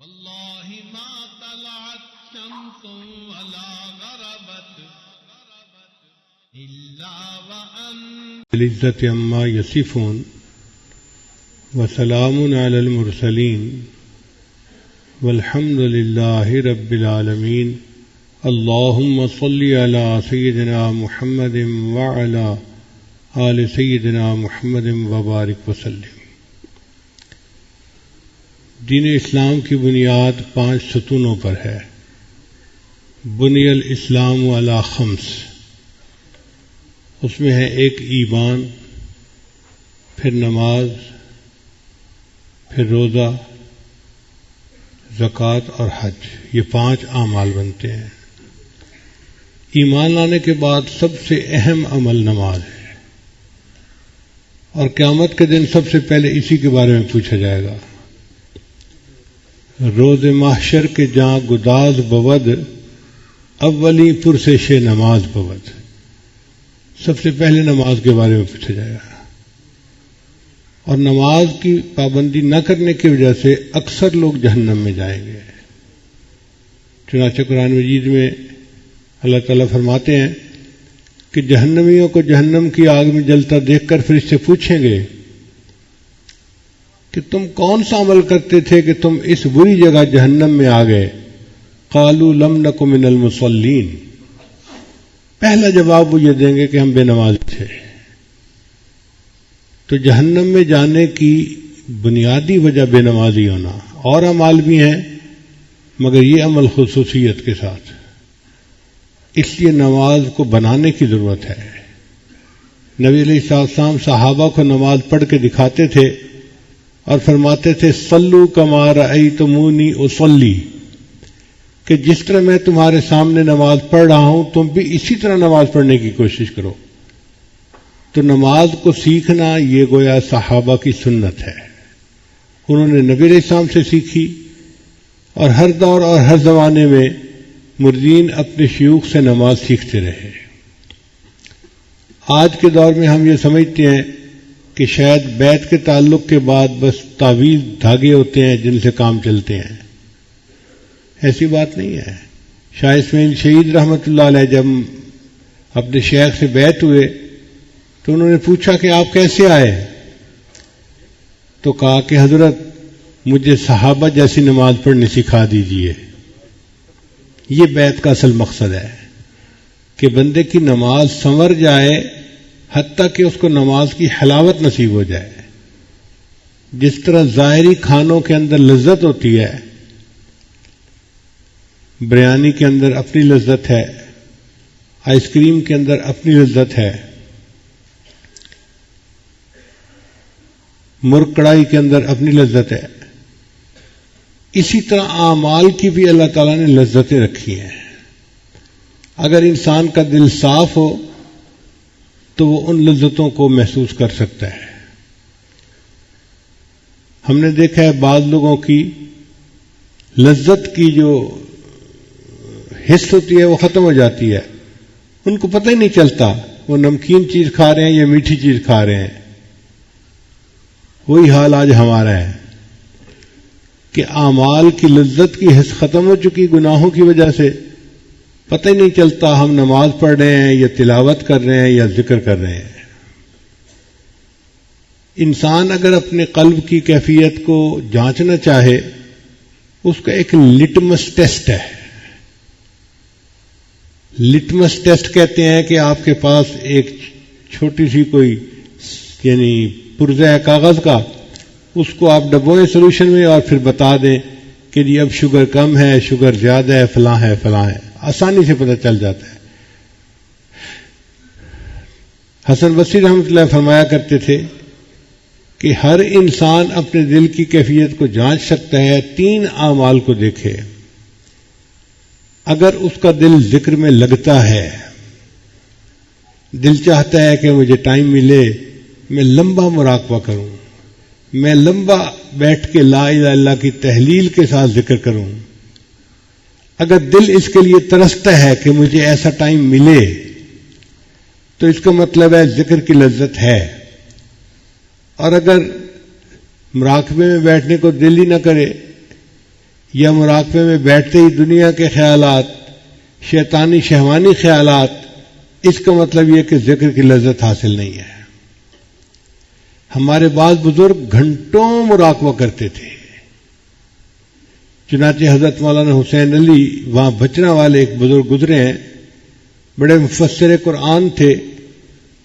والله ما طلعت شمس ولا غربت إلا وأنت العزة عما يصفون وسلام على المرسلين والحمد لله رب العالمين اللهم صل على سيدنا محمد وعلى آل سيدنا محمد وبارك وسلم۔ دین اسلام کی بنیاد 5 ستونوں پر ہے۔ بنی الاسلام علی 5، اس میں ہے ایک ایمان، پھر نماز، پھر روزہ، زکوٰۃ اور حج، یہ 5 اعمال بنتے ہیں۔ ایمان لانے کے بعد سب سے اہم عمل نماز ہے، اور قیامت کے دن سب سے پہلے اسی کے بارے میں پوچھا جائے گا۔ روز محشر کے جہاں گداز بود، اولی پرسش نماز بود، سب سے پہلے نماز کے بارے میں پوچھا جائے گا۔ اور نماز کی پابندی نہ کرنے کی وجہ سے اکثر لوگ جہنم میں جائیں گے۔ چنانچہ قرآن مجید میں اللہ تعالیٰ فرماتے ہیں کہ جہنمیوں کو جہنم کی آگ میں جلتا دیکھ کر فرشتے پوچھیں گے کہ تم کون سا عمل کرتے تھے کہ تم اس بری جگہ جہنم میں آ گئے؟ قالوا لم نک من المصلین، پہلا جواب وہ یہ دیں گے کہ ہم بے نماز تھے۔ تو جہنم میں جانے کی بنیادی وجہ بے نمازی ہونا، اور اعمال بھی ہیں مگر یہ عمل خصوصیت کے ساتھ، اس لیے نماز کو بنانے کی ضرورت ہے۔ نبی علیہ السلام صحابہ کو نماز پڑھ کے دکھاتے تھے اور فرماتے تھے صلو کما رأیتمونی اصلی، کہ جس طرح میں تمہارے سامنے نماز پڑھ رہا ہوں تم بھی اسی طرح نماز پڑھنے کی کوشش کرو۔ تو نماز کو سیکھنا یہ گویا صحابہ کی سنت ہے، انہوں نے نبی علیہ السلام سے سیکھی، اور ہر دور اور ہر زمانے میں مریدین اپنے شیوخ سے نماز سیکھتے رہے۔ آج کے دور میں ہم یہ سمجھتے ہیں کہ شاید بیت کے تعلق کے بعد بس تعویذ دھاگے ہوتے ہیں جن سے کام چلتے ہیں، ایسی بات نہیں ہے۔ شاہ اسماعیل شہید رحمۃ اللہ علیہ جب اپنے شیخ سے بیعت ہوئے تو انہوں نے پوچھا کہ آپ کیسے آئے؟ تو کہا کہ حضرت مجھے صحابہ جیسی نماز پڑھنی سکھا دیجئے۔ یہ بیعت کا اصل مقصد ہے کہ بندے کی نماز سنور جائے، حتیٰ کہ اس کو نماز کی حلاوت نصیب ہو جائے۔ جس طرح ظاہری کھانوں کے اندر لذت ہوتی ہے، بریانی کے اندر اپنی لذت ہے، آئس کریم کے اندر اپنی لذت ہے، مرغ کڑائی کے اندر اپنی لذت ہے، اسی طرح اعمال کی بھی اللہ تعالیٰ نے لذتیں رکھی ہیں۔ اگر انسان کا دل صاف ہو تو وہ ان لذتوں کو محسوس کر سکتا ہے۔ ہم نے دیکھا ہے بعض لوگوں کی لذت کی جو حس ہوتی ہے وہ ختم ہو جاتی ہے، ان کو پتہ ہی نہیں چلتا وہ نمکین چیز کھا رہے ہیں یا میٹھی چیز کھا رہے ہیں۔ وہی حال آج ہمارا ہے کہ اعمال کی لذت کی حس ختم ہو چکی گناہوں کی وجہ سے، پتہ ہی نہیں چلتا ہم نماز پڑھ رہے ہیں یا تلاوت کر رہے ہیں یا ذکر کر رہے ہیں۔ انسان اگر اپنے قلب کی کیفیت کو جانچنا چاہے، اس کا ایک لٹمس ٹیسٹ ہے۔ لٹمس ٹیسٹ کہتے ہیں کہ آپ کے پاس ایک چھوٹی سی کوئی یعنی پرزہ ہے کاغذ کا، اس کو آپ ڈبوئیں سولوشن میں اور پھر بتا دیں کہ جی اب شوگر کم ہے، شوگر زیادہ ہے، فلاں ہے فلاں ہے، آسانی سے پتہ چل جاتا ہے۔ حسن بصری رحمۃ اللہ فرمایا کرتے تھے کہ ہر انسان اپنے دل کی کیفیت کو جانچ سکتا ہے 3 اعمال کو دیکھے۔ اگر اس کا دل ذکر میں لگتا ہے، دل چاہتا ہے کہ مجھے ٹائم ملے، میں لمبا مراقبہ کروں، میں لمبا بیٹھ کے لا الہ الا اللہ کی تحلیل کے ساتھ ذکر کروں، اگر دل اس کے لیے ترستا ہے کہ مجھے ایسا ٹائم ملے، تو اس کا مطلب ہے ذکر کی لذت ہے۔ اور اگر مراقبے میں بیٹھنے کو دل ہی نہ کرے یا مراقبے میں بیٹھتے ہی دنیا کے خیالات، شیطانی شہوانی خیالات، اس کا مطلب یہ کہ ذکر کی لذت حاصل نہیں ہے۔ ہمارے بعض بزرگ گھنٹوں مراقبہ کرتے تھے، چنانچہ حضرت مولانا حسین علی وہاں بچنا والے ایک بزرگ گزرے ہیں، بڑے مفسر قرآن تھے،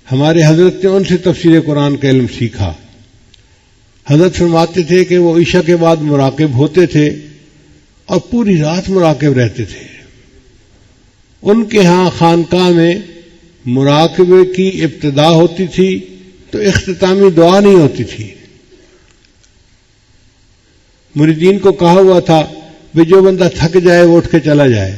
ہمارے حضرت نے ان سے تفسیر قرآن کا علم سیکھا۔ حضرت فرماتے تھے کہ وہ عشاء کے بعد مراقب ہوتے تھے اور پوری رات مراقب رہتے تھے۔ ان کے ہاں خانقاہ میں مراقبے کی ابتدا ہوتی تھی تو اختتامی دعا نہیں ہوتی تھی۔ مریدین کو کہا ہوا تھا کہ جو بندہ تھک جائے وہ اٹھ کے چلا جائے۔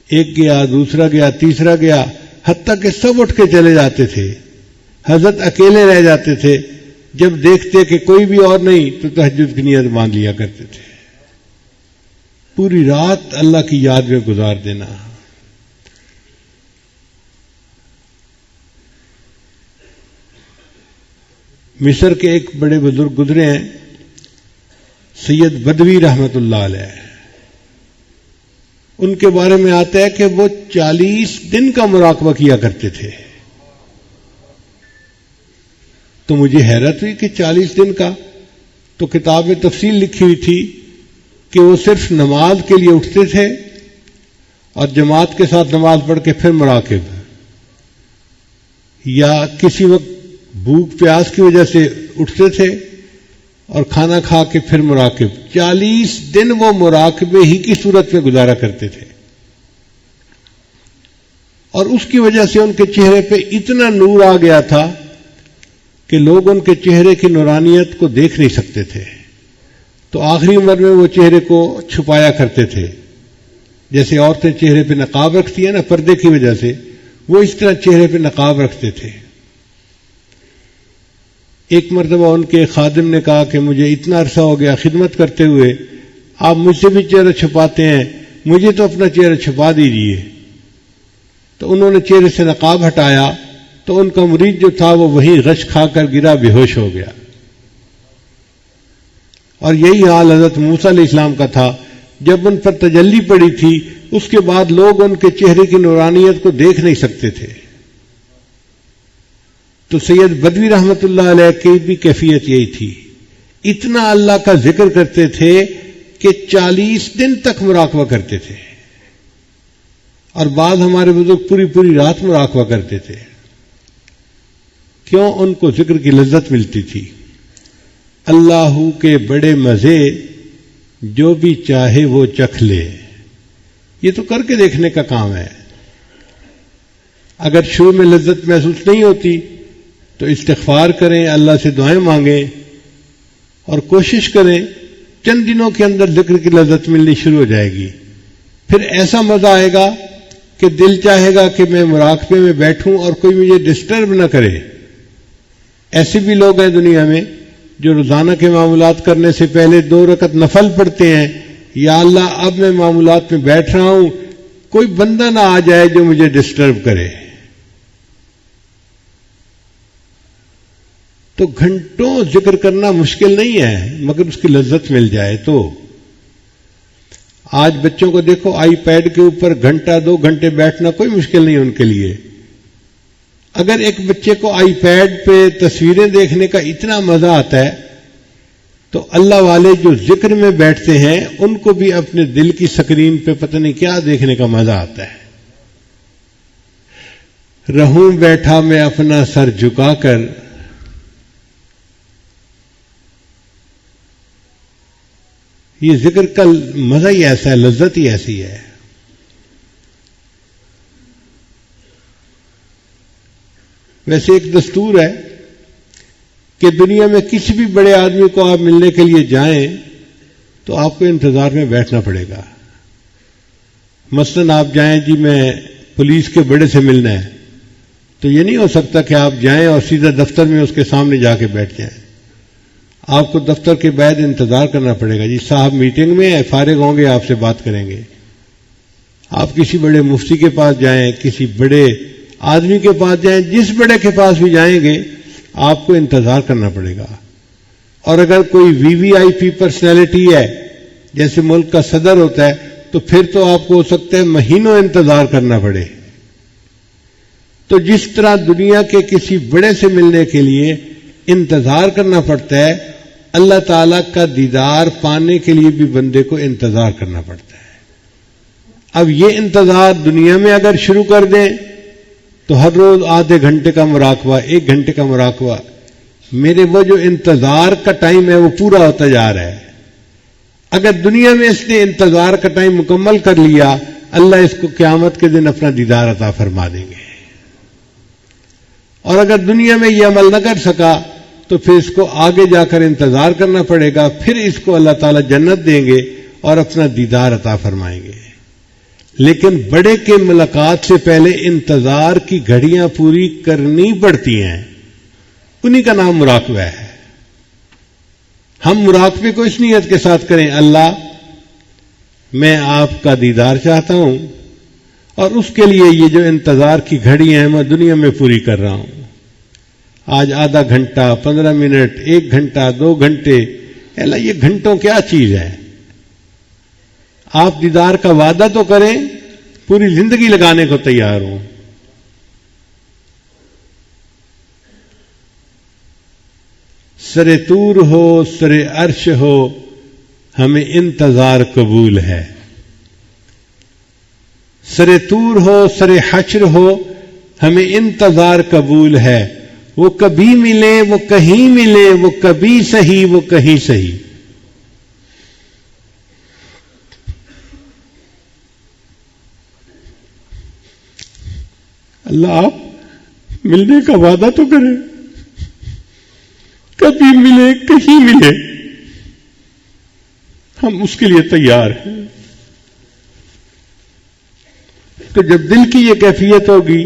ایک گیا، دوسرا گیا، تیسرا گیا، حتیٰ کہ سب اٹھ کے چلے جاتے تھے۔ حضرت اکیلے رہ جاتے تھے، جب دیکھتے کہ کوئی بھی اور نہیں تو تہجد کی نیت باندھ لیا کرتے تھے۔ پوری رات اللہ کی یاد میں گزار دینا۔ مصر کے ایک بڑے بزرگ گزرے ہیں، سید بدوی رحمت اللہ علیہ۔ ان کے بارے میں آتا ہے کہ وہ 40 دن کا مراقبہ کیا کرتے تھے۔ تو مجھے حیرت ہوئی کہ 40 دن کا، تو کتاب میں تفصیل لکھی ہوئی تھی کہ وہ صرف نماز کے لیے اٹھتے تھے اور جماعت کے ساتھ نماز پڑھ کے پھر مراقب، یا کسی وقت بھوک پیاس کی وجہ سے اٹھتے تھے اور کھانا کھا کے پھر مراقب۔ 40 دن وہ مراقبے ہی کی صورت میں گزارا کرتے تھے، اور اس کی وجہ سے ان کے چہرے پہ اتنا نور آ گیا تھا کہ لوگ ان کے چہرے کی نورانیت کو دیکھ نہیں سکتے تھے۔ تو آخری عمر میں وہ چہرے کو چھپایا کرتے تھے، جیسے عورتیں چہرے پہ نقاب رکھتی ہیں نا پردے کی وجہ سے، وہ اس طرح چہرے پہ نقاب رکھتے تھے۔ ایک مرتبہ ان کے خادم نے کہا کہ مجھے اتنا عرصہ ہو گیا خدمت کرتے ہوئے، آپ مجھ سے بھی چہرہ چھپاتے ہیں، مجھے تو اپنا چہرہ چھپا دیجیے۔ تو انہوں نے چہرے سے نقاب ہٹایا تو ان کا مرید جو تھا وہ وہیں غش کھا کر گرا، بے ہوش ہو گیا۔ اور یہی حال حضرت موسیٰ علیہ السلام کا تھا، جب ان پر تجلی پڑی تھی اس کے بعد لوگ ان کے چہرے کی نورانیت کو دیکھ نہیں سکتے تھے۔ تو سید بدوی رحمت اللہ علیہ کی بھی کیفیت یہی تھی، اتنا اللہ کا ذکر کرتے تھے کہ 40 دن تک مراقبہ کرتے تھے، اور بعض ہمارے بزرگ پوری پوری رات مراقبہ کرتے تھے۔ کیوں؟ ان کو ذکر کی لذت ملتی تھی۔ اللہ کے بڑے مزے جو بھی چاہے وہ چکھ لے، یہ تو کر کے دیکھنے کا کام ہے۔ اگر شروع میں لذت محسوس نہیں ہوتی تو استغفار کریں، اللہ سے دعائیں مانگیں اور کوشش کریں، چند دنوں کے اندر ذکر کی لذت ملنی شروع ہو جائے گی۔ پھر ایسا مزہ آئے گا کہ دل چاہے گا کہ میں مراقبے میں بیٹھوں اور کوئی مجھے ڈسٹرب نہ کرے۔ ایسے بھی لوگ ہیں دنیا میں جو روزانہ کے معاملات کرنے سے پہلے 2 رکعت نفل پڑھتے ہیں، یا اللہ اب میں معاملات میں بیٹھ رہا ہوں، کوئی بندہ نہ آ جائے جو مجھے ڈسٹرب کرے۔ تو گھنٹوں ذکر کرنا مشکل نہیں ہے، مگر اس کی لذت مل جائے تو۔ آج بچوں کو دیکھو، آئی پیڈ کے اوپر گھنٹہ 2 گھنٹے بیٹھنا کوئی مشکل نہیں ان کے لیے۔ اگر ایک بچے کو آئی پیڈ پہ تصویریں دیکھنے کا اتنا مزہ آتا ہے تو اللہ والے جو ذکر میں بیٹھتے ہیں ان کو بھی اپنے دل کی سکرین پہ پتہ نہیں کیا دیکھنے کا مزہ آتا ہے۔ رہوں بیٹھا میں اپنا سر جھکا کر، یہ ذکر کا مزہ ہی ایسا ہے، لذت ہی ایسی ہے۔ ویسے ایک دستور ہے کہ دنیا میں کسی بھی بڑے آدمی کو آپ ملنے کے لیے جائیں تو آپ کو انتظار میں بیٹھنا پڑے گا۔ مثلاً آپ جائیں جی میں پولیس کے بڑے سے ملنا ہے، تو یہ نہیں ہو سکتا کہ آپ جائیں اور سیدھا دفتر میں اس کے سامنے جا کے بیٹھ جائیں۔ آپ کو دفتر کے بعد انتظار کرنا پڑے گا، جی صاحب میٹنگ میں ہے، فارغ ہوں گے آپ سے بات کریں گے۔ آپ کسی بڑے مفتی کے پاس جائیں، کسی بڑے آدمی کے پاس جائیں، جس بڑے کے پاس بھی جائیں گے آپ کو انتظار کرنا پڑے گا۔ اور اگر کوئی وی وی آئی پی پرسنالٹی ہے جیسے ملک کا صدر ہوتا ہے تو پھر تو آپ کو ہو سکتا ہے مہینوں انتظار کرنا پڑے. تو جس طرح دنیا کے کسی بڑے سے ملنے کے لیے انتظار کرنا پڑتا ہے، اللہ تعالیٰ کا دیدار پانے کے لیے بھی بندے کو انتظار کرنا پڑتا ہے. اب یہ انتظار دنیا میں اگر شروع کر دیں تو ہر روز آدھے گھنٹے کا مراقبہ، 1 گھنٹے کا مراقبہ، میرے وہ جو انتظار کا ٹائم ہے وہ پورا ہوتا جا رہا ہے. اگر دنیا میں اس نے انتظار کا ٹائم مکمل کر لیا، اللہ اس کو قیامت کے دن اپنا دیدار عطا فرما دیں گے. اور اگر دنیا میں یہ عمل نہ کر سکا تو پھر اس کو آگے جا کر انتظار کرنا پڑے گا، پھر اس کو اللہ تعالیٰ جنت دیں گے اور اپنا دیدار عطا فرمائیں گے. لیکن بڑے کے ملاقات سے پہلے انتظار کی گھڑیاں پوری کرنی پڑتی ہیں، انہی کا نام مراقبہ ہے. ہم مراقبے کو اس نیت کے ساتھ کریں، اللہ میں آپ کا دیدار چاہتا ہوں اور اس کے لیے یہ جو انتظار کی گھڑیاں ہیں میں دنیا میں پوری کر رہا ہوں. آج آدھا گھنٹہ، 15 منٹ، 1 گھنٹہ، 2 گھنٹے، اللہ یہ گھنٹوں کیا چیز ہے. آپ دیدار کا وعدہ تو کریں، پوری زندگی لگانے کو تیار ہوں. سر طور ہو، سر عرش ہو، ہمیں انتظار قبول ہے. سر طور ہو، سر حشر ہو، ہمیں انتظار قبول ہے. وہ کبھی ملے، وہ کہیں ملے، وہ کبھی صحیح، وہ کہیں صحیح. اللہ آپ ملنے کا وعدہ تو کریں، کبھی ملے، کہیں ملے، ہم اس کے لیے تیار ہیں. تو جب دل کی یہ کیفیت ہوگی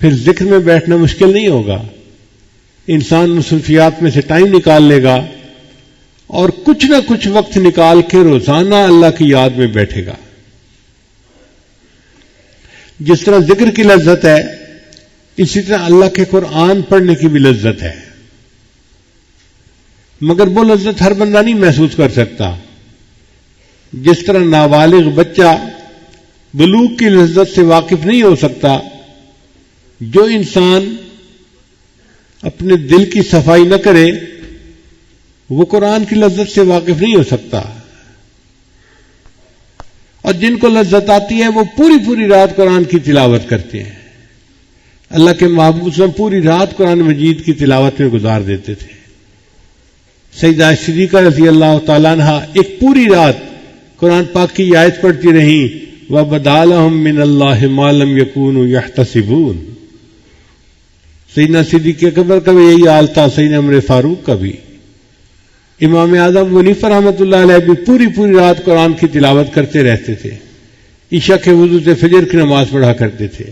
پھر ذکر میں بیٹھنا مشکل نہیں ہوگا. انسان مصروفیات میں سے ٹائم نکال لے گا اور کچھ نہ کچھ وقت نکال کے روزانہ اللہ کی یاد میں بیٹھے گا. جس طرح ذکر کی لذت ہے اسی طرح اللہ کے قرآن پڑھنے کی بھی لذت ہے، مگر وہ لذت ہر بندہ نہیں محسوس کر سکتا. جس طرح نابالغ بچہ بلوغ کی لذت سے واقف نہیں ہو سکتا، جو انسان اپنے دل کی صفائی نہ کرے وہ قرآن کی لذت سے واقف نہیں ہو سکتا. اور جن کو لذت آتی ہے وہ پوری پوری رات قرآن کی تلاوت کرتے ہیں. اللہ کے محبوب صلی اللہ علیہ وسلم پوری رات قرآن مجید کی تلاوت میں گزار دیتے تھے. سیدہ صدیقہ رضی اللہ تعالیٰ عنہ ایک پوری رات قرآن پاک کی آیت پڑھتی رہیں، وَبَدَا لَهُم مِّنَ اللَّهِ مَا لَمْ يَكُونُوا يَحْتَسِبُونَ. سیدنا صدیق اکبر کا بھی یہی حال تھا، سیدنا عمر فاروق کا بھی. امام اعظم حنیفہ رحمۃ اللہ علیہ بھی پوری پوری رات قرآن کی تلاوت کرتے رہتے تھے. عشاء کے وضو سے فجر کی نماز پڑھا کرتے تھے،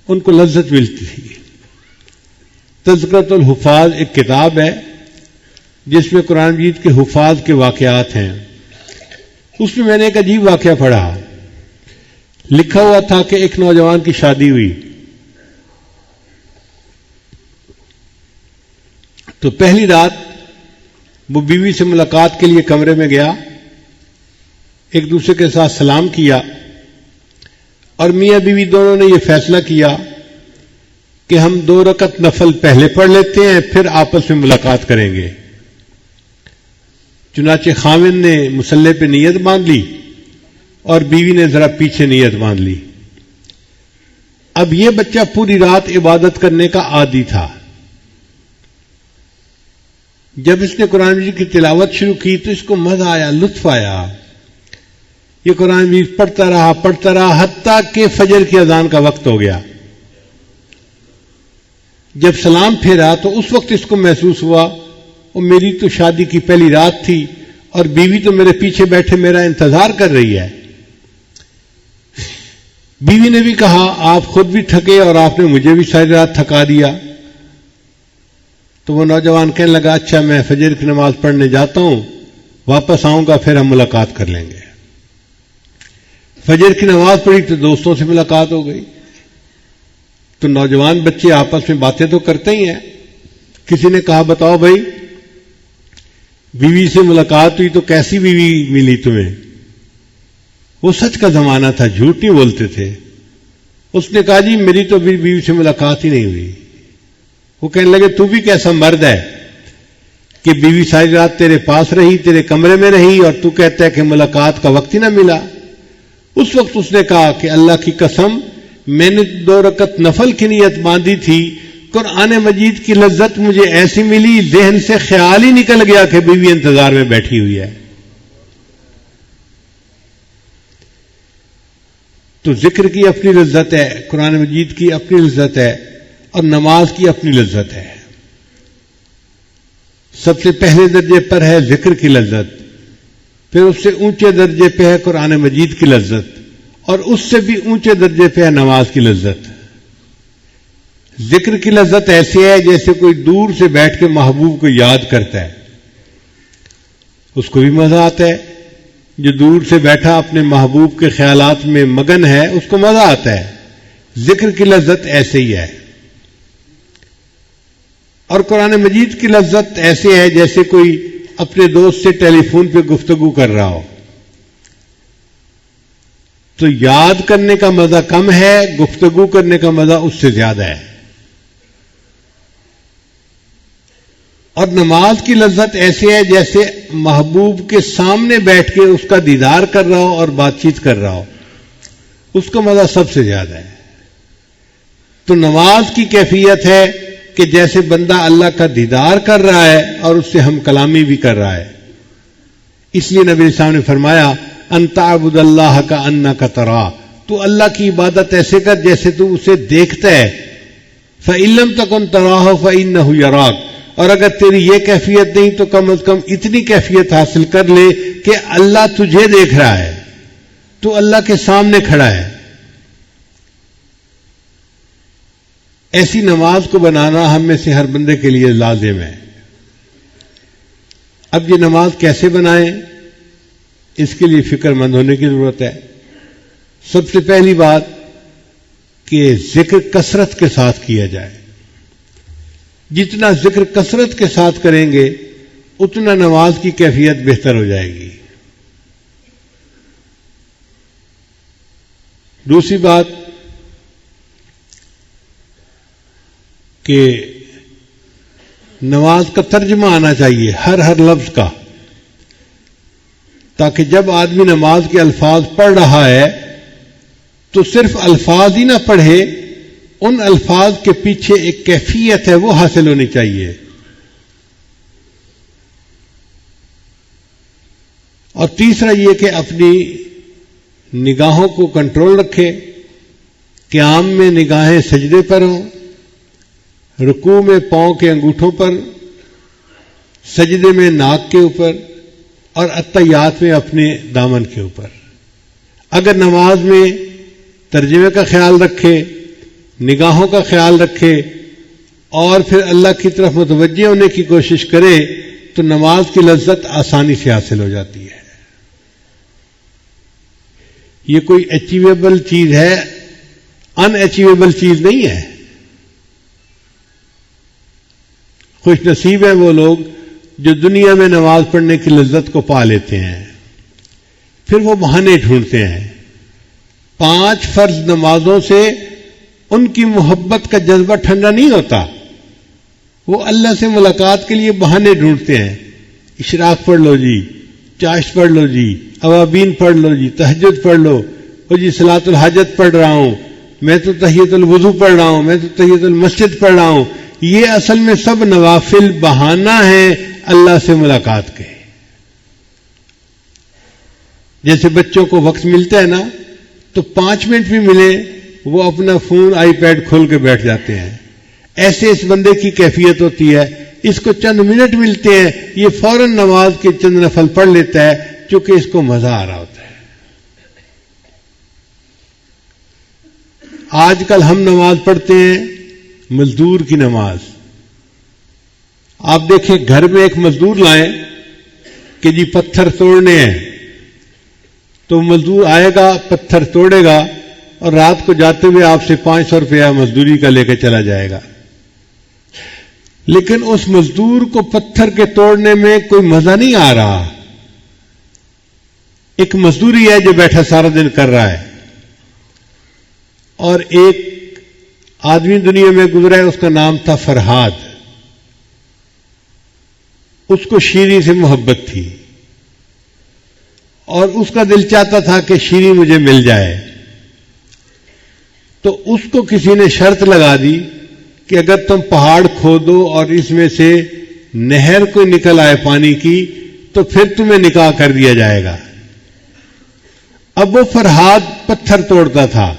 ان کو لذت ملتی تھی. تذکرۃ الحفاظ ایک کتاب ہے جس میں قرآن مجید کے حفاظ کے واقعات ہیں. اس میں نے ایک عجیب واقعہ پڑھا. لکھا ہوا تھا کہ ایک نوجوان کی شادی ہوئی تو پہلی رات وہ بیوی سے ملاقات کے لیے کمرے میں گیا، ایک دوسرے کے ساتھ سلام کیا اور میاں بیوی دونوں نے یہ فیصلہ کیا کہ ہم 2 رکعت نفل پہلے پڑھ لیتے ہیں پھر آپس میں ملاقات کریں گے. چنانچہ خاوند نے مصلی پہ نیت باندھ لی اور بیوی نے ذرا پیچھے نیت باندھ لی. اب یہ بچہ پوری رات عبادت کرنے کا عادی تھا. جب اس نے قرآن مجید کی تلاوت شروع کی تو اس کو مزہ آیا، لطف آیا. یہ قرآن مجید پڑھتا رہا حتیٰ کہ فجر کی اذان کا وقت ہو گیا. جب سلام پھیرا تو اس وقت اس کو محسوس ہوا اور میری تو شادی کی پہلی رات تھی اور بیوی تو میرے پیچھے بیٹھے میرا انتظار کر رہی ہے. بیوی نے بھی کہا آپ خود بھی تھکے اور آپ نے مجھے بھی ساری رات تھکا دیا. تو وہ نوجوان کہنے لگا اچھا میں فجر کی نماز پڑھنے جاتا ہوں، واپس آؤں گا پھر ہم ملاقات کر لیں گے. فجر کی نماز پڑھی تو دوستوں سے ملاقات ہو گئی. تو نوجوان بچے آپس میں باتیں تو کرتے ہی ہیں. کسی نے کہا بتاؤ بھائی بیوی سے ملاقات ہوئی تو کیسی بیوی ملی تمہیں؟ وہ سچ کا زمانہ تھا، جھوٹ نہیں بولتے تھے. اس نے کہا جی میری تو بیوی سے ملاقات ہی نہیں ہوئی. وہ کہنے لگے تو بھی کیسا مرد ہے کہ بیوی ساری رات تیرے پاس رہی، تیرے کمرے میں رہی، اور تو کہتا ہے کہ ملاقات کا وقت ہی نہ ملا. اس وقت اس نے کہا کہ اللہ کی قسم میں نے 2 رکعت نفل کی نیت باندھی تھی، قرآن مجید کی لذت مجھے ایسی ملی ذہن سے خیال ہی نکل گیا کہ بیوی انتظار میں بیٹھی ہوئی ہے. تو ذکر کی اپنی لذت ہے، قرآن مجید کی اپنی لذت ہے، اور نماز کی اپنی لذت ہے. سب سے پہلے درجے پر ہے ذکر کی لذت، پھر اس سے اونچے درجے پہ ہے قرآن مجید کی لذت، اور اس سے بھی اونچے درجے پہ ہے نماز کی لذت. ذکر کی لذت ایسی ہے جیسے کوئی دور سے بیٹھ کے محبوب کو یاد کرتا ہے، اس کو بھی مزہ آتا ہے. جو دور سے بیٹھا اپنے محبوب کے خیالات میں مگن ہے اس کو مزہ آتا ہے. ذکر کی لذت ایسے ہی ہے. اور قرآن مجید کی لذت ایسے ہے جیسے کوئی اپنے دوست سے ٹیلی فون پہ گفتگو کر رہا ہو. تو یاد کرنے کا مزہ کم ہے، گفتگو کرنے کا مزہ اس سے زیادہ ہے. اور نماز کی لذت ایسے ہے جیسے محبوب کے سامنے بیٹھ کے اس کا دیدار کر رہا ہو اور بات چیت کر رہا ہو، اس کا مزہ سب سے زیادہ ہے. تو نماز کی کیفیت ہے کہ جیسے بندہ اللہ کا دیدار کر رہا ہے اور اس سے ہم کلامی بھی کر رہا ہے. اس لیے نبی صاحب نے فرمایا ان تعبد اللہ کا انک تراہ، تو اللہ کی عبادت ایسے کر جیسے تو اسے دیکھتا ہے. فإن لم تکن تراہ فإنہ یراک، اور اگر تیری یہ کیفیت نہیں تو کم از کم اتنی کیفیت حاصل کر لے کہ اللہ تجھے دیکھ رہا ہے، تو اللہ کے سامنے کھڑا ہے. ایسی نماز کو بنانا ہم میں سے ہر بندے کے لیے لازم ہے. اب یہ نماز کیسے بنائیں، اس کے لیے فکر مند ہونے کی ضرورت ہے. سب سے پہلی بات کہ ذکر کثرت کے ساتھ کیا جائے. جتنا ذکر کثرت کے ساتھ کریں گے اتنا نماز کی کیفیت بہتر ہو جائے گی. دوسری بات کہ نماز کا ترجمہ آنا چاہیے ہر لفظ کا، تاکہ جب آدمی نماز کے الفاظ پڑھ رہا ہے تو صرف الفاظ ہی نہ پڑھے، ان الفاظ کے پیچھے ایک کیفیت ہے وہ حاصل ہونی چاہیے. اور تیسرا یہ کہ اپنی نگاہوں کو کنٹرول رکھے. قیام میں نگاہیں سجدے پر ہوں، رکوع میں پاؤں کے انگوٹھوں پر، سجدے میں ناک کے اوپر، اور اتحیات میں اپنے دامن کے اوپر. اگر نماز میں ترجمے کا خیال رکھے، نگاہوں کا خیال رکھے، اور پھر اللہ کی طرف متوجہ ہونے کی کوشش کرے تو نماز کی لذت آسانی سے حاصل ہو جاتی ہے. یہ کوئی اچیویبل چیز ہے، ان اچیویبل چیز نہیں ہے. خوش نصیب ہیں وہ لوگ جو دنیا میں نماز پڑھنے کی لذت کو پا لیتے ہیں، پھر وہ بہانے ڈھونڈتے ہیں. 5 فرض نمازوں سے ان کی محبت کا جذبہ ٹھنڈا نہیں ہوتا، وہ اللہ سے ملاقات کے لیے بہانے ڈھونڈتے ہیں. اشراق پڑھ لو جی، چاشت پڑھ لو جی، اوابین پڑھ لو جی، تہجد پڑھ لو، اور جی صلاۃ الحاجت پڑھ رہا ہوں، میں تو تحیۃ الوضو پڑھ رہا ہوں، میں تو تحیۃ المسجد پڑھ رہا ہوں. یہ اصل میں سب نوافل بہانہ ہیں اللہ سے ملاقات کے. جیسے بچوں کو وقت ملتا ہے نا تو 5 منٹ بھی ملے وہ اپنا فون آئی پیڈ کھول کے بیٹھ جاتے ہیں. ایسے اس بندے کی کیفیت ہوتی ہے. اس کو چند منٹ ملتے ہیں، یہ فوراً نماز کے چند نفل پڑھ لیتا ہے چونکہ اس کو مزہ آ رہا ہوتا ہے. آج کل ہم نماز پڑھتے ہیں مزدور کی نماز. آپ دیکھیں گھر میں ایک مزدور لائیں کہ جی پتھر توڑنے ہیں، تو مزدور آئے گا، پتھر توڑے گا، اور رات کو جاتے ہوئے آپ سے 500 روپیہ مزدوری کا لے کے چلا جائے گا. لیکن اس مزدور کو پتھر کے توڑنے میں کوئی مزہ نہیں آ رہا. ایک مزدوری ہے جو بیٹھا سارا دن کر رہا ہے, اور ایک آدمی دنیا میں گزرا ہے, اس کا نام تھا فرہاد. اس کو شیریں سے محبت تھی اور اس کا دل چاہتا تھا کہ شیریں مجھے مل جائے. تو اس کو کسی نے شرط لگا دی کہ اگر تم پہاڑ کھودو اور اس میں سے نہر کوئی نکل آئے پانی کی تو پھر تمہیں نکاح کر دیا جائے گا. اب وہ فرہاد پتھر توڑتا تھا,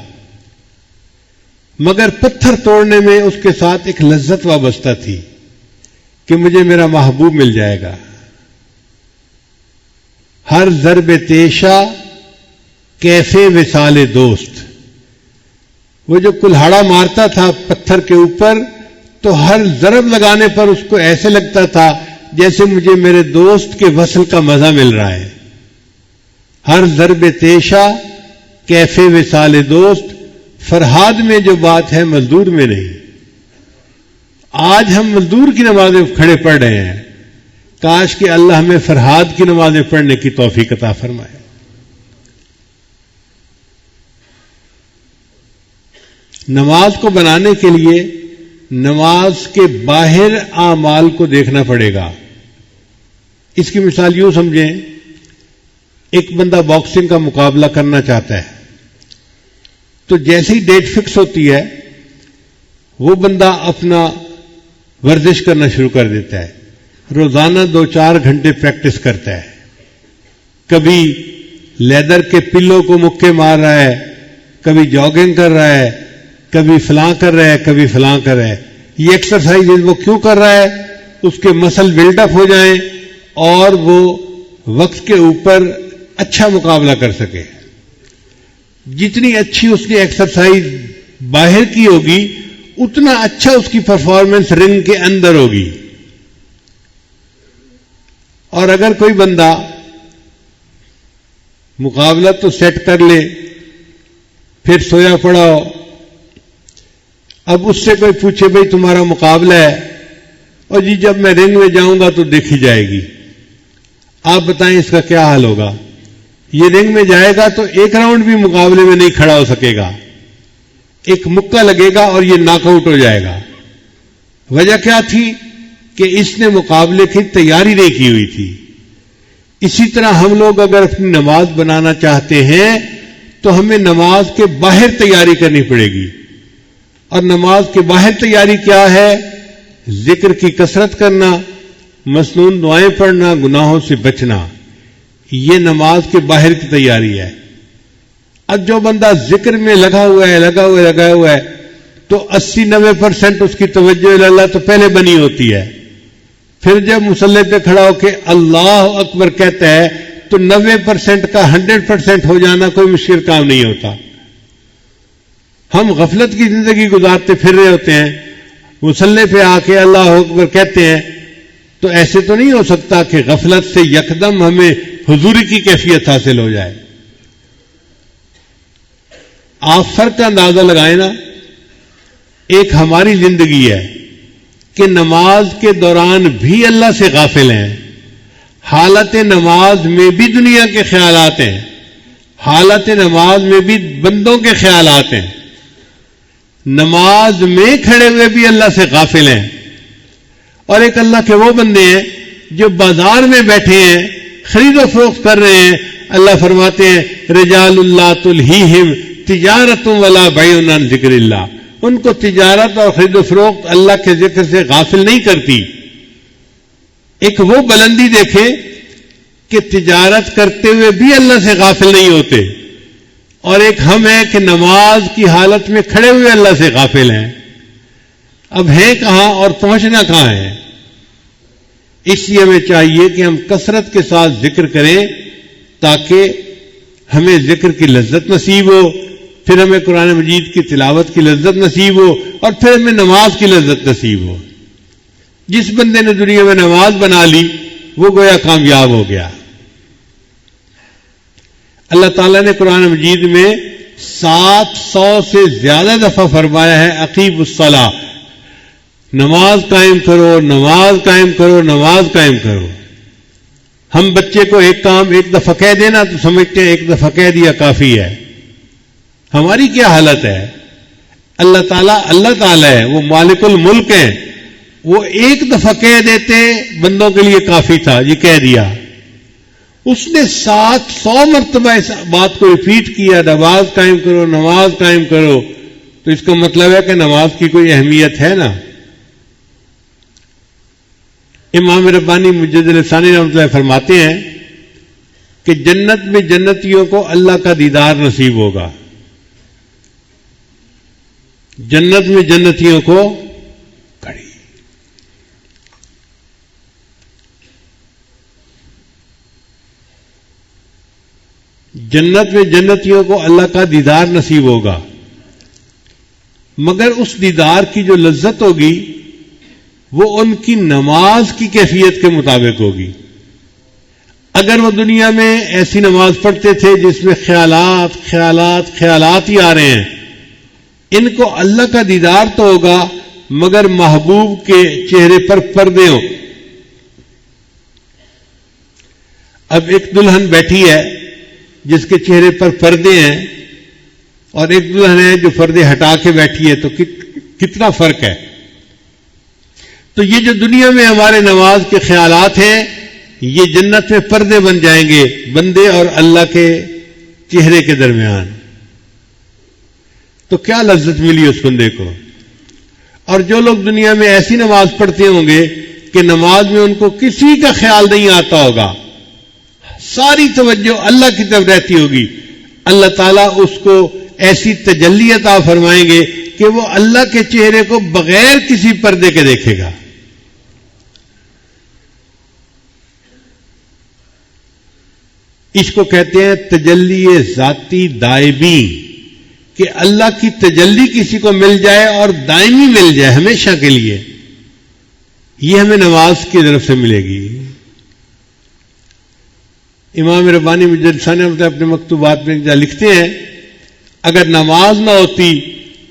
مگر پتھر توڑنے میں اس کے ساتھ ایک لذت وابستہ تھی کہ مجھے میرا محبوب مل جائے گا. ہر ضرب تیشا کیفے وصال دوست. وہ جو کلہاڑا مارتا تھا پتھر کے اوپر تو ہر ضرب لگانے پر اس کو ایسے لگتا تھا جیسے مجھے میرے دوست کے وصل کا مزہ مل رہا ہے. ہر ضرب تیشا کیفے وصال دوست. فرہاد میں جو بات ہے مزدور میں نہیں. آج ہم مزدور کی نمازیں کھڑے پڑھ رہے ہیں, کاش کہ اللہ ہمیں فرہاد کی نمازیں پڑھنے کی توفیق عطا فرمائے. نماز کو بنانے کے لیے نماز کے باہر اعمال کو دیکھنا پڑے گا. اس کی مثال یوں سمجھیں, ایک بندہ باکسنگ کا مقابلہ کرنا چاہتا ہے, تو جیسے ہی ڈیٹ فکس ہوتی ہے وہ بندہ اپنا ورزش کرنا شروع کر دیتا ہے. روزانہ 2-4 گھنٹے پریکٹس کرتا ہے. کبھی لیدر کے پلوں کو مکے مار رہا ہے, کبھی جاگنگ کر رہا ہے, کبھی فلاں کر رہا ہے, کبھی فلاں کر رہا ہے. یہ ایکسرسائز وہ کیوں کر رہا ہے؟ اس کے مسل بلڈ اپ ہو جائیں اور وہ وقت کے اوپر اچھا مقابلہ کر سکے. جتنی اچھی اس نے ایکسرسائز باہر کی ہوگی اتنا اچھا اس کی پرفارمنس رنگ کے اندر ہوگی. اور اگر کوئی بندہ مقابلہ تو سیٹ کر لے پھر سویا پڑا ہو, اب اس سے کوئی پوچھے بھئی تمہارا مقابلہ ہے, اور جی جب میں رنگ میں جاؤں گا تو دیکھی جائے گی, آپ بتائیں اس کا کیا حال ہوگا؟ یہ رنگ میں جائے گا تو ایک راؤنڈ بھی مقابلے میں نہیں کھڑا ہو سکے گا, ایک مکہ لگے گا اور یہ ناک آؤٹ ہو جائے گا. وجہ کیا تھی؟ کہ اس نے مقابلے کی تیاری نہیں کی ہوئی تھی. اسی طرح ہم لوگ اگر اپنی نماز بنانا چاہتے ہیں تو ہمیں نماز کے باہر تیاری کرنی پڑے گی. اور نماز کے باہر تیاری کیا ہے؟ ذکر کی کثرت کرنا, مسنون دعائیں پڑھنا, گناہوں سے بچنا. یہ نماز کے باہر کی تیاری ہے. اب جو بندہ ذکر میں لگا ہوا ہے تو 80-90% اس کی توجہ اللہ تو پہلے بنی ہوتی ہے. پھر جب مصلی پہ کھڑا ہو کے اللہ اکبر کہتا ہے تو 90% کا 100% ہو جانا کوئی مشکل کام نہیں ہوتا. ہم غفلت کی زندگی گزارتے پھر رہے ہوتے ہیں, مصلی پہ آ کے اللہ اکبر کہتے ہیں, تو ایسے تو نہیں ہو سکتا کہ غفلت سے یکدم ہمیں حضوری کی کیفیت حاصل ہو جائے. آپ فرق کا اندازہ لگائیں نا. ایک ہماری زندگی ہے کہ نماز کے دوران بھی اللہ سے غافل ہیں, حالت نماز میں بھی دنیا کے خیالات ہیں, حالت نماز میں بھی بندوں کے خیالات ہیں, نماز میں کھڑے ہوئے بھی اللہ سے غافل ہیں. اور ایک اللہ کے وہ بندے ہیں جو بازار میں بیٹھے ہیں, خرید و فروخت کر رہے ہیں. اللہ فرماتے ہیں رجال اللہ تلہیہم تجارت ولا بیع عن ذکر اللہ. ان کو تجارت اور خرید و فروخت اللہ کے ذکر سے غافل نہیں کرتی. ایک وہ بلندی دیکھیں کہ تجارت کرتے ہوئے بھی اللہ سے غافل نہیں ہوتے, اور ایک ہم ہیں کہ نماز کی حالت میں کھڑے ہوئے اللہ سے غافل ہیں. اب ہیں کہاں اور پہنچنا کہاں ہے؟ اس لیے ہمیں چاہیے کہ ہم کثرت کے ساتھ ذکر کریں تاکہ ہمیں ذکر کی لذت نصیب ہو, پھر ہمیں قرآن مجید کی تلاوت کی لذت نصیب ہو, اور پھر ہمیں نماز کی لذت نصیب ہو. جس بندے نے دنیا میں نماز بنا لی وہ گویا کامیاب ہو گیا. اللہ تعالیٰ نے قرآن مجید میں 700 سے زیادہ دفعہ فرمایا ہے اقیموا الصلاۃ, نماز قائم کرو، نماز قائم کرو، نماز قائم کرو. ہم بچے کو ایک کام ایک دفعہ کہہ دینا تو سمجھتے ہیں ایک دفعہ کہہ دیا کافی ہے. ہماری کیا حالت ہے؟ اللہ تعالیٰ ہے، وہ مالک الملک ہیں. وہ ایک دفعہ کہہ دیتے بندوں کے لیے کافی تھا، یہ کہہ دیا. اس نے 700 مرتبہ اس بات کو ریپیٹ کیا، نماز قائم کرو، نماز قائم کرو. تو اس کا مطلب ہے کہ نماز کی کوئی اہمیت ہے نا. امام ربانی مجدد الثانی رحمۃ اللہ فرماتے ہیں کہ جنت میں جنتیوں کو اللہ کا دیدار نصیب ہوگا. جنت میں جنتیوں کو کڑی جنت میں جنتیوں کو اللہ کا دیدار نصیب ہوگا، مگر اس دیدار کی جو لذت ہوگی وہ ان کی نماز کی کیفیت کے مطابق ہوگی. اگر وہ دنیا میں ایسی نماز پڑھتے تھے جس میں خیالات ہی آ رہے ہیں، ان کو اللہ کا دیدار تو ہوگا مگر محبوب کے چہرے پر پردے ہوں. اب ایک دلہن بیٹھی ہے جس کے چہرے پر پردے ہیں اور ایک دلہن ہے جو پردے ہٹا کے بیٹھی ہے، تو کتنا فرق ہے. تو یہ جو دنیا میں ہمارے نماز کے خیالات ہیں، یہ جنت میں پردے بن جائیں گے بندے اور اللہ کے چہرے کے درمیان. تو کیا لذت ملی اس بندے کو. اور جو لوگ دنیا میں ایسی نماز پڑھتے ہوں گے کہ نماز میں ان کو کسی کا خیال نہیں آتا ہوگا، ساری توجہ اللہ کی طرف رہتی ہوگی، اللہ تعالیٰ اس کو ایسی تجلی عطا فرمائیں گے کہ وہ اللہ کے چہرے کو بغیر کسی پردے کے دیکھے گا. اس کو کہتے ہیں تجلی ذاتی دائمی، کہ اللہ کی تجلی کسی کو مل جائے اور دائمی مل جائے ہمیشہ کے لیے. یہ ہمیں نماز کی طرف سے ملے گی. امام ربانی مجدد ثانی اپنے مکتوبات میں لکھتے ہیں اگر نماز نہ ہوتی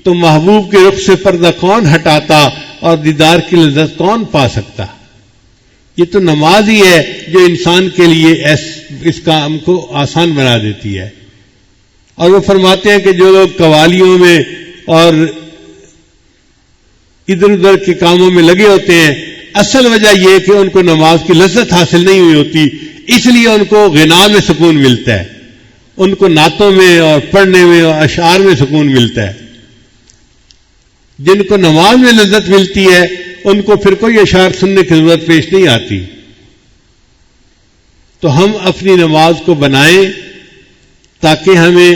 تو محبوب کے رخ سے پردہ کون ہٹاتا اور دیدار کی لذت کون پا سکتا. یہ تو نماز ہی ہے جو انسان کے لیے اس کام کو آسان بنا دیتی ہے. اور وہ فرماتے ہیں کہ جو لوگ قوالیوں میں اور ادھر ادھر کے کاموں میں لگے ہوتے ہیں، اصل وجہ یہ کہ ان کو نماز کی لذت حاصل نہیں ہوئی ہوتی، اس لیے ان کو غنا میں سکون ملتا ہے، ان کو نعتوں میں اور پڑھنے میں اور اشعار میں سکون ملتا ہے. جن کو نماز میں لذت ملتی ہے ان کو پھر کوئی اشعار سننے کی ضرورت پیش نہیں آتی. تو ہم اپنی نماز کو بنائیں تاکہ ہمیں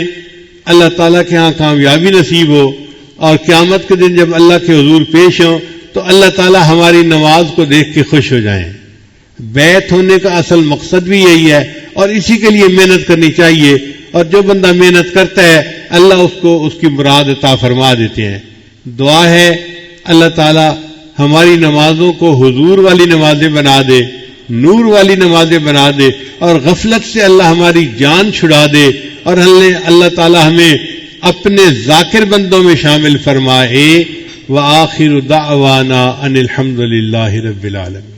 اللہ تعالیٰ کے ہاں کامیابی نصیب ہو، اور قیامت کے دن جب اللہ کے حضور پیش ہوں تو اللہ تعالیٰ ہماری نماز کو دیکھ کے خوش ہو جائیں. بیعت ہونے کا اصل مقصد بھی یہی ہے، اور اسی کے لیے محنت کرنی چاہیے. اور جو بندہ محنت کرتا ہے اللہ اس کو اس کی مراد عطا فرما دیتے ہیں. دعا ہے اللہ تعالیٰ ہماری نمازوں کو حضور والی نمازیں بنا دے، نور والی نمازیں بنا دے، اور غفلت سے اللہ ہماری جان چھڑا دے، اور اللہ تعالیٰ ہمیں اپنے ذاکر بندوں میں شامل فرمائے. وآخر دعوانا ان الحمد للہ رب العالمین.